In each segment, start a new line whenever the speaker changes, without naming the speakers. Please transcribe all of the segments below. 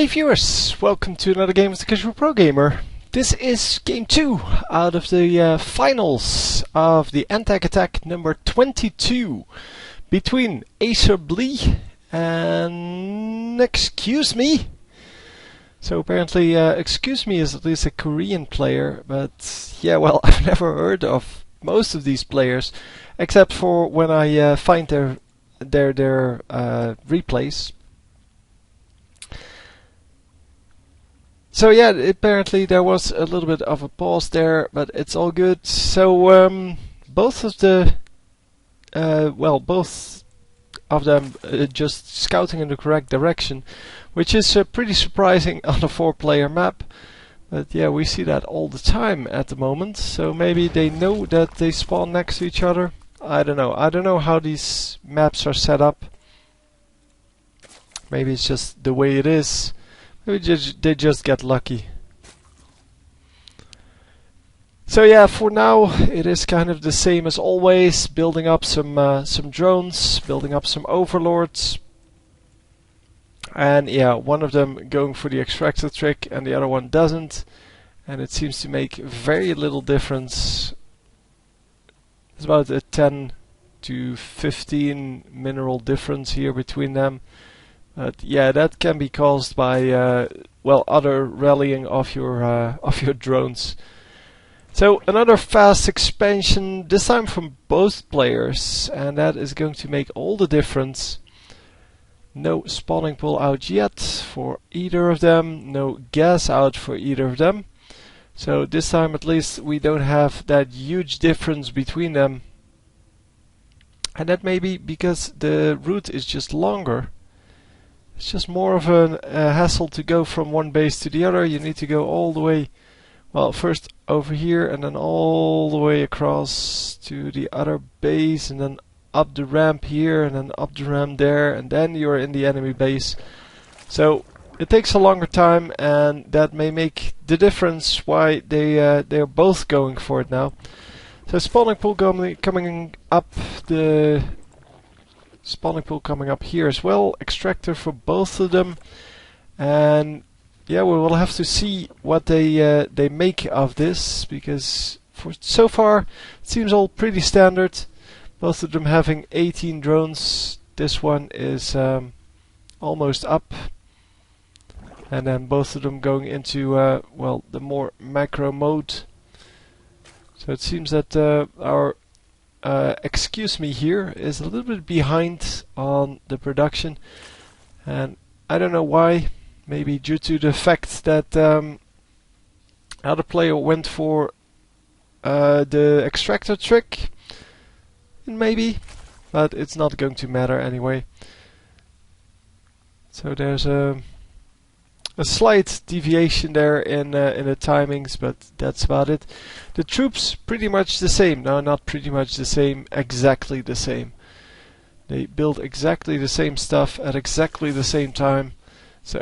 Hey viewers, welcome to another game of the Casual Pro Gamer. This is game 2 out of the finals of the Antec attack number 22 between AcerBly and ExcuseMe. So apparently ExcuseMe is at least a Korean player, but yeah, well, I've never heard of most of these players except for when I find their replays. So yeah, apparently there was a little bit of a pause there, but it's all good. So both of the, both of them just scouting in the correct direction, which is pretty surprising on a 4-player map. But yeah, we see that all the time at the moment. So maybe they know that they spawn next to each other. I don't know. I don't know how these maps are set up. Maybe it's just the way it is. Maybe they just get lucky. So yeah, for now it is kind of the same as always, building up some drones, building up some overlords, and yeah, one of them going for the extractor trick and the other one doesn't, and it seems to make very little difference. It's about a 10 to 15 mineral difference here between them. But yeah, that can be caused by other rallying of your drones. So another fast expansion, this time from both players, and that is going to make all the difference. No spawning pool out yet for either of them, no gas out for either of them. So this time at least we don't have that huge difference between them. And that may be because the route is just longer. It's just more of a hassle to go from one base to the other. You need to go all the way, well, first over here and then all the way across to the other base and then up the ramp here and then up the ramp there, and then you're in the enemy base. So it takes a longer time, and that may make the difference why they're both going for it now. So spawning pool coming up, the spawning pool coming up here as well, extractor for both of them, and yeah, we will have to see what they make of this, because for so far it seems all pretty standard. Both of them having 18 drones. This one is almost up, and then both of them going into the more macro mode. So it seems that our ExcuseMe here is a little bit behind on the production, and I don't know why. Maybe due to the fact that other player went for the extractor trick, maybe, but it's not going to matter anyway. So there's a slight deviation there in the timings, but that's about it. The troops pretty much the same. No, not pretty much the same, exactly the same. They build exactly the same stuff at exactly the same time. So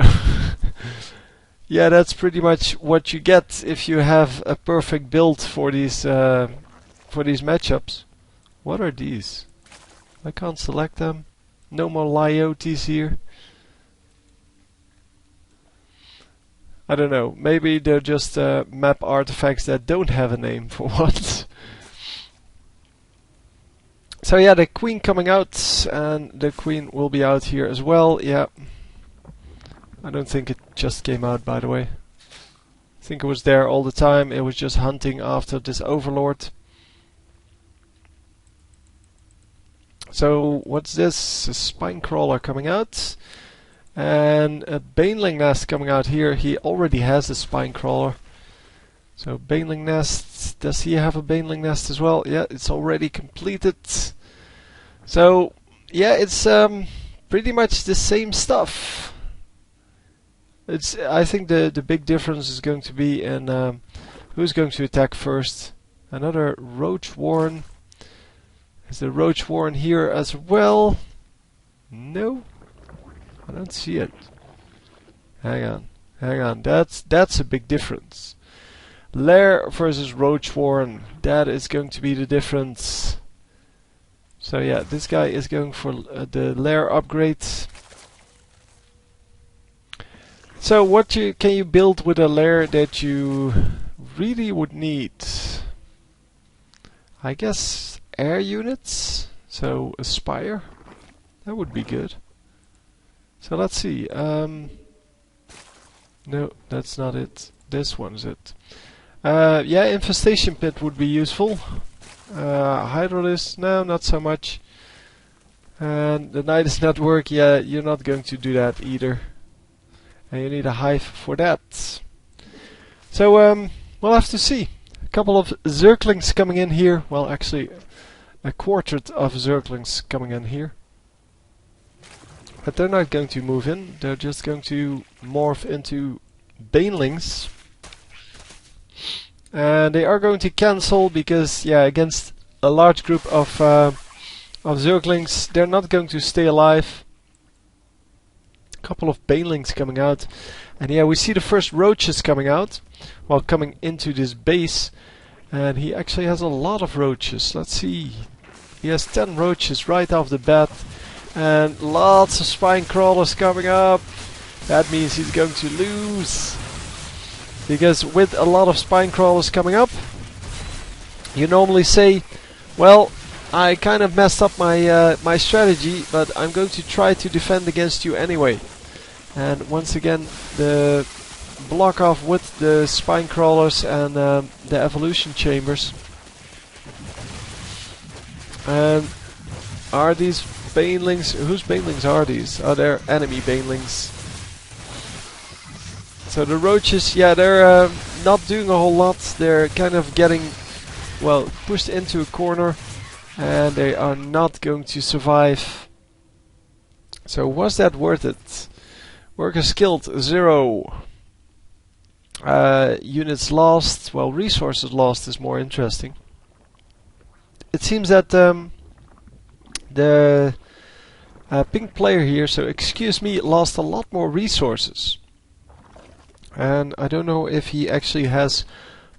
yeah, that's pretty much what you get if you have a perfect build for these matchups. What are these? I can't select them. No more Lyotes here. I don't know, maybe they're just map artifacts that don't have a name for once. So yeah, the queen coming out, and the queen will be out here as well. Yeah, I don't think it just came out, by the way. I think it was there all the time. It was just hunting after this overlord. So what's this? A spine crawler coming out. And a baneling nest coming out here. He already has a spine crawler. So baneling nest, does he have a baneling nest as well? Yeah, it's already completed. So yeah, it's pretty much the same stuff. I think the big difference is going to be in who's going to attack first. Another roach warren. Is the roach warren here as well? No. I don't see it. Hang on. That's a big difference. Lair versus roach warren. That is going to be the difference. So yeah, this guy is going for the lair upgrade. So what can you build with a lair that you really would need? I guess air units. So a spire, that would be good. So let's see. No, that's not it. This one's it. Yeah, infestation pit would be useful. Hydrolist, no, not so much. And the Nidus network, yeah, you're not going to do that either. And you need a hive for that. So we'll have to see. A couple of Zerglings coming in here. Well, actually, a quartet of Zerglings coming in here. But they're not going to move in. They're just going to morph into Banelings. And they are going to cancel because, yeah, against a large group of Zerglings, they're not going to stay alive. A couple of Banelings coming out. And yeah, we see the first roaches coming out while coming into this base. And he actually has a lot of roaches. Let's see. He has 10 roaches right off the bat. And lots of spine crawlers coming up. That means he's going to lose. Because with a lot of spine crawlers coming up, you normally say, well, I kind of messed up my my strategy, but I'm going to try to defend against you anyway. And once again, the block off with the spine crawlers and the evolution chambers. And are these Banelings? Whose Banelings are these? Are they enemy Banelings? So the roaches, yeah, they're not doing a whole lot. They're kind of getting, well, pushed into a corner, and they are not going to survive. So was that worth it? Workers killed, 0. Units lost, well, resources lost is more interesting. It seems that the pink player here, so ExcuseMe, lost a lot more resources. And I don't know if he actually has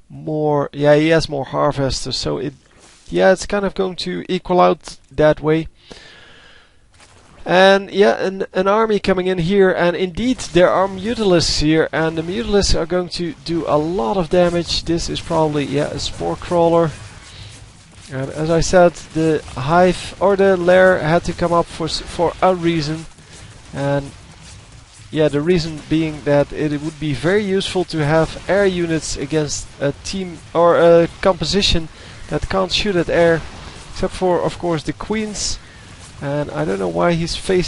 more. Yeah, he has more harvesters, so yeah, it's kind of going to equal out that way. And yeah, an army coming in here, and indeed there are Mutalisks here, and the Mutalisks are going to do a lot of damage. This is probably, yeah, a spore crawler. And as I said, the hive or the lair had to come up for a reason, and yeah, the reason being that it would be very useful to have air units against a team or a composition that can't shoot at air, except for, of course, the queens. And I don't know why he's just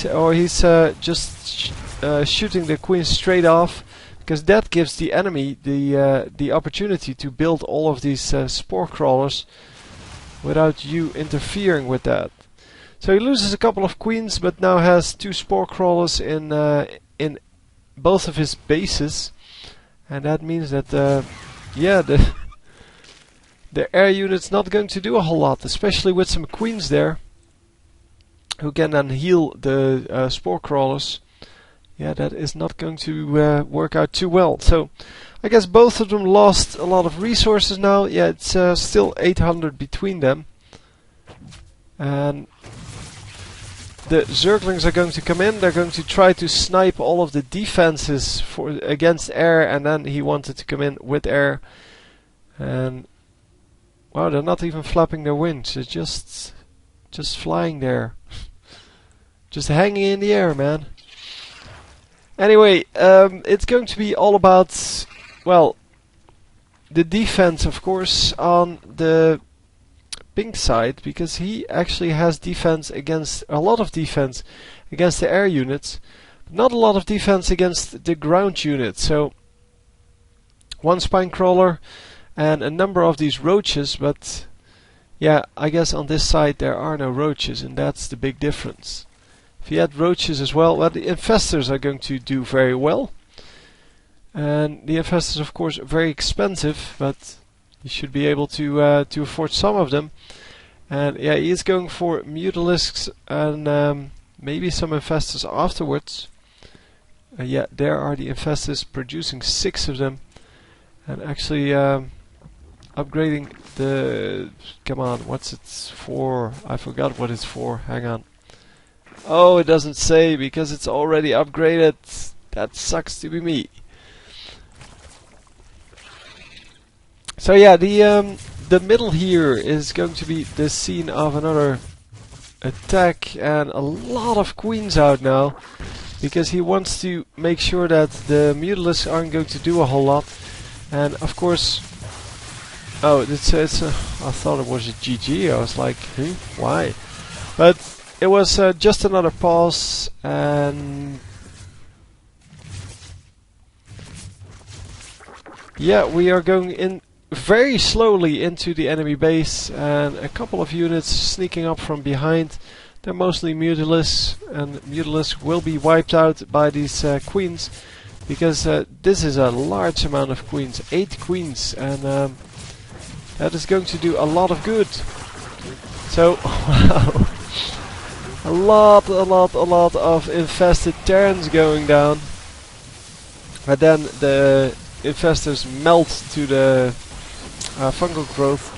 shooting the queens straight off, because that gives the enemy the opportunity to build all of these spore crawlers without you interfering with that. So he loses a couple of queens, but now has 2 spore crawlers in both of his bases, and that means that yeah, the air unit's not going to do a whole lot, especially with some queens there who can then heal the spore crawlers. Yeah, that is not going to work out too well. So I guess both of them lost a lot of resources now. Yeah, it's still 800 between them. And the Zerglings are going to come in. They're going to try to snipe all of the defenses against air, and then he wanted to come in with air. And wow, they're not even flapping their wings. They're just flying there. Just hanging in the air, man. Anyway, it's going to be all about, well, the defense, of course, on the pink side, because he actually has defense against, a lot of defense against the air units, but not a lot of defense against the ground units. So 1 spine crawler and a number of these roaches, but yeah, I guess on this side there are no roaches, and that's the big difference. If you had roaches as well, the infestors are going to do very well. And the infestors, of course, are very expensive, but you should be able to afford some of them. And yeah, he is going for Mutalisks and maybe some infestors afterwards. Yeah, there are the infestors, producing 6 of them. And actually upgrading the... Come on, what's it for? I forgot what it's for. Hang on. Oh, it doesn't say because it's already upgraded. That sucks to be me. So yeah, the middle here is going to be the scene of another attack, and a lot of queens out now, because he wants to make sure that the Mutalisks aren't going to do a whole lot. And of course, oh, I thought it was a GG. I was like, why? But it was just another pause, and yeah, we are going in very slowly into the enemy base, and a couple of units sneaking up from behind. They're mostly Mutalisks, and Mutalisks will be wiped out by these queens, because this is a large amount of queens, 8 queens, and that is going to do a lot of good. So, wow, a lot of infested Terrans going down, but then the infestors melt to the fungal growth.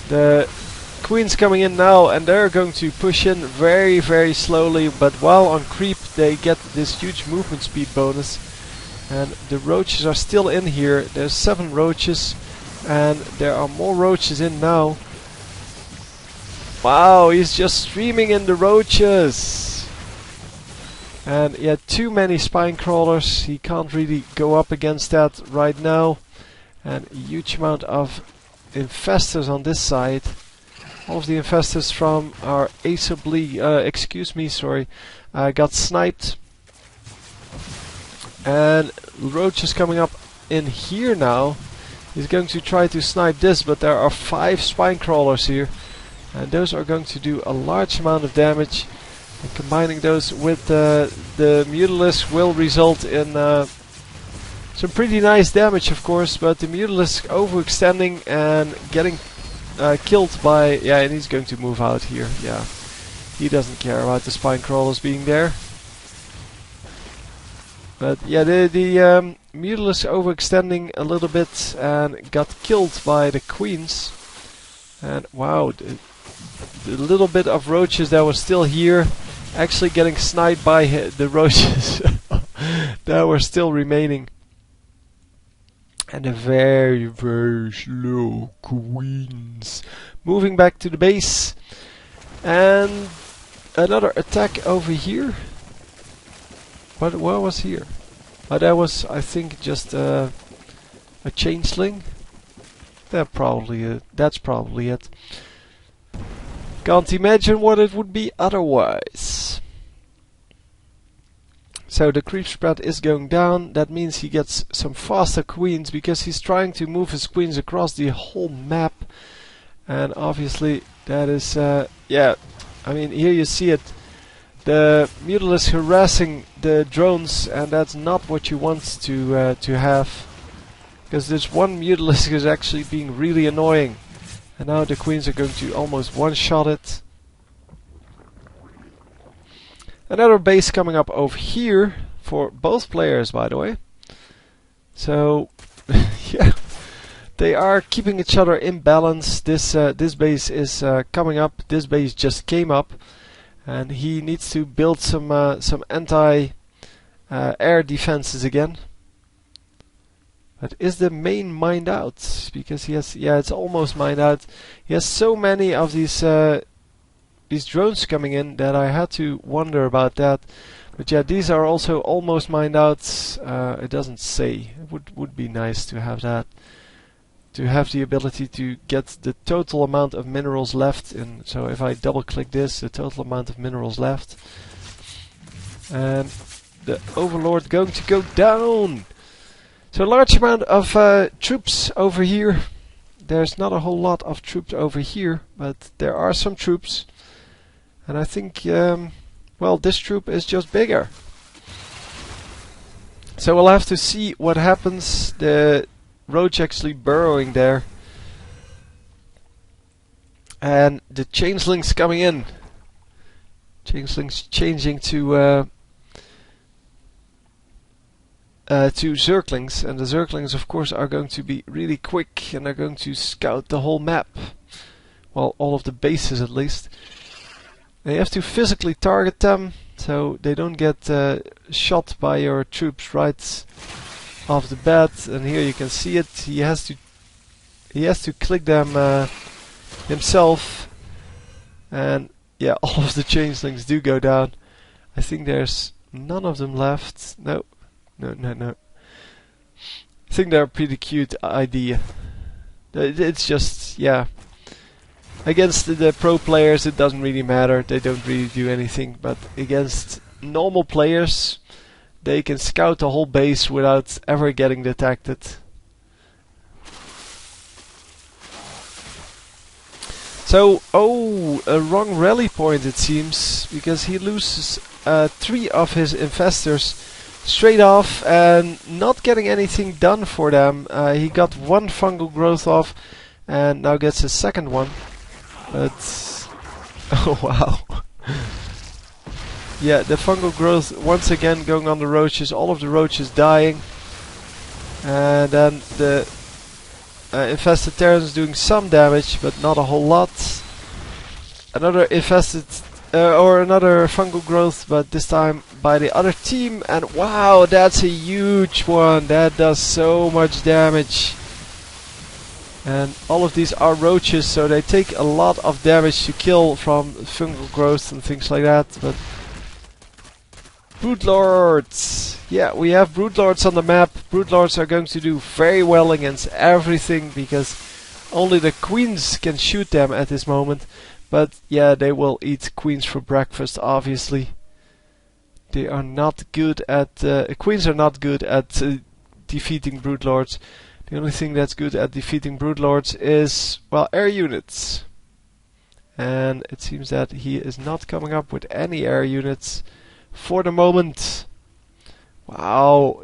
The queens coming in now, and they're going to push in very, very slowly, but while on creep they get this huge movement speed bonus. And the roaches are still in here. There's 7 roaches, and there are more roaches in now. Wow, he's just streaming in the roaches. And yeah, too many spine crawlers. He can't really go up against that right now. And a huge amount of infestors on this side. All of the infestors from our AcerBly, ExcuseMe, sorry, got sniped. And Roach is coming up in here now. He's going to try to snipe this, but there are 5 spine crawlers here, and those are going to do a large amount of damage. And combining those with the Mutalisks will result in some pretty nice damage, of course. But the Mutalisk overextending and getting killed by... yeah, and he's going to move out here. Yeah, he doesn't care about the spine crawlers being there. But yeah, the Mutalisk overextending a little bit and got killed by the queens. And wow, the little bit of roaches that was still here actually getting sniped by the roaches that were still remaining. And the very, very slow queens moving back to the base. And another attack over here. What was here? Oh, that was, I think, just a changeling. That's probably it. Can't imagine what it would be otherwise. So the creep spread is going down. That means he gets some faster queens, because he's trying to move his queens across the whole map. And obviously that is, yeah, I mean, here you see it. The Mutalisk harassing the drones, and that's not what you want to have, because this one Mutalisk is actually being really annoying. And now the queens are going to almost one-shot it. Another base coming up over here for both players, by the way. So yeah, they are keeping each other in balance. This base is coming up. This base just came up. And he needs to build some anti-air defenses again. But is the main mined out? Because he has, yeah, it's almost mined out. He has so many of these drones coming in that I had to wonder about that. But yeah, these are also almost mined out. It doesn't say. It would be nice to have that. To have the ability to get the total amount of minerals left in. So if I double click this, the total amount of minerals left. And the Overlord going to go down. So a large amount of troops over here. There's not a whole lot of troops over here, but there are some troops. And I think, well, this troop is just bigger. So we'll have to see what happens. The Roach actually burrowing there, and the changelings coming in. Changelings changing to Zerglings, and the Zerglings, of course, are going to be really quick, and they're going to scout the whole map. Well, all of the bases at least. And you have to physically target them, so they don't get shot by your troops right off the bat. And here you can see it. He has to click them himself, and yeah, all of the changelings do go down. I think there's none of them left. No. I think they're a pretty cute idea. It's just, yeah. Against the pro players it doesn't really matter, they don't really do anything, but against normal players they can scout the whole base without ever getting detected. So, a wrong rally point it seems, because he loses 3 of his investors straight off and not getting anything done for them. He got 1 fungal growth off and now gets his second one. But oh wow. Yeah, the fungal growth once again going on the roaches, all of the roaches dying. And then the infested Terrans doing some damage, but not a whole lot. Another infested or another fungal growth, but this time by the other team, and wow, that's a huge one. That does so much damage. And all of these are roaches, so they take a lot of damage to kill from fungal growth and things like that. But Broodlords! Yeah, we have Broodlords on the map. Broodlords are going to do very well against everything, because only the queens can shoot them at this moment. But yeah, they will eat queens for breakfast, obviously. They are not good at... queens are not good at defeating Broodlords. The only thing that's good at defeating Broodlords is, well, air units. And it seems that he is not coming up with any air units for the moment. Wow.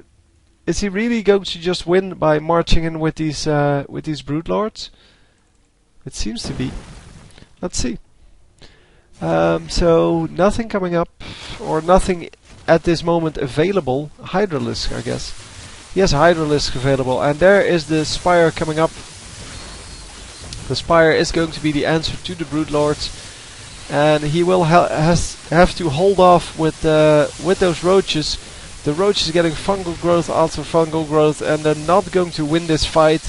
Is he really going to just win by marching in with these Broodlords? It seems to be. Let's see. So nothing coming up, or nothing at this moment available. Hydralisk, I guess. Yes, Hydralisk available, and there is the Spire coming up. The Spire is going to be the answer to the Broodlords, and he will have to hold off with those roaches. The roaches getting fungal growth after fungal growth, and they're not going to win this fight,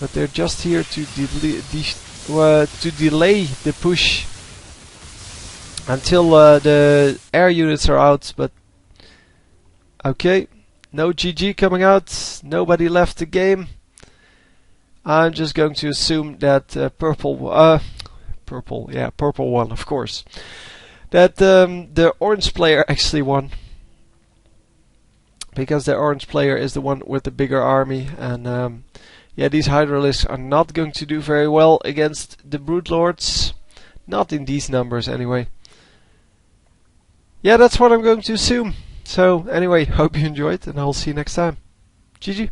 but they're just here to delay the push until the air units are out. But okay. No GG coming out, nobody left the game. I'm just going to assume that purple won, of course. That the orange player actually won. Because the orange player is the one with the bigger army. And yeah, these Hydralisks are not going to do very well against the Broodlords. Not in these numbers anyway. Yeah, that's what I'm going to assume. So anyway, hope you enjoyed, and I'll see you next time. GG.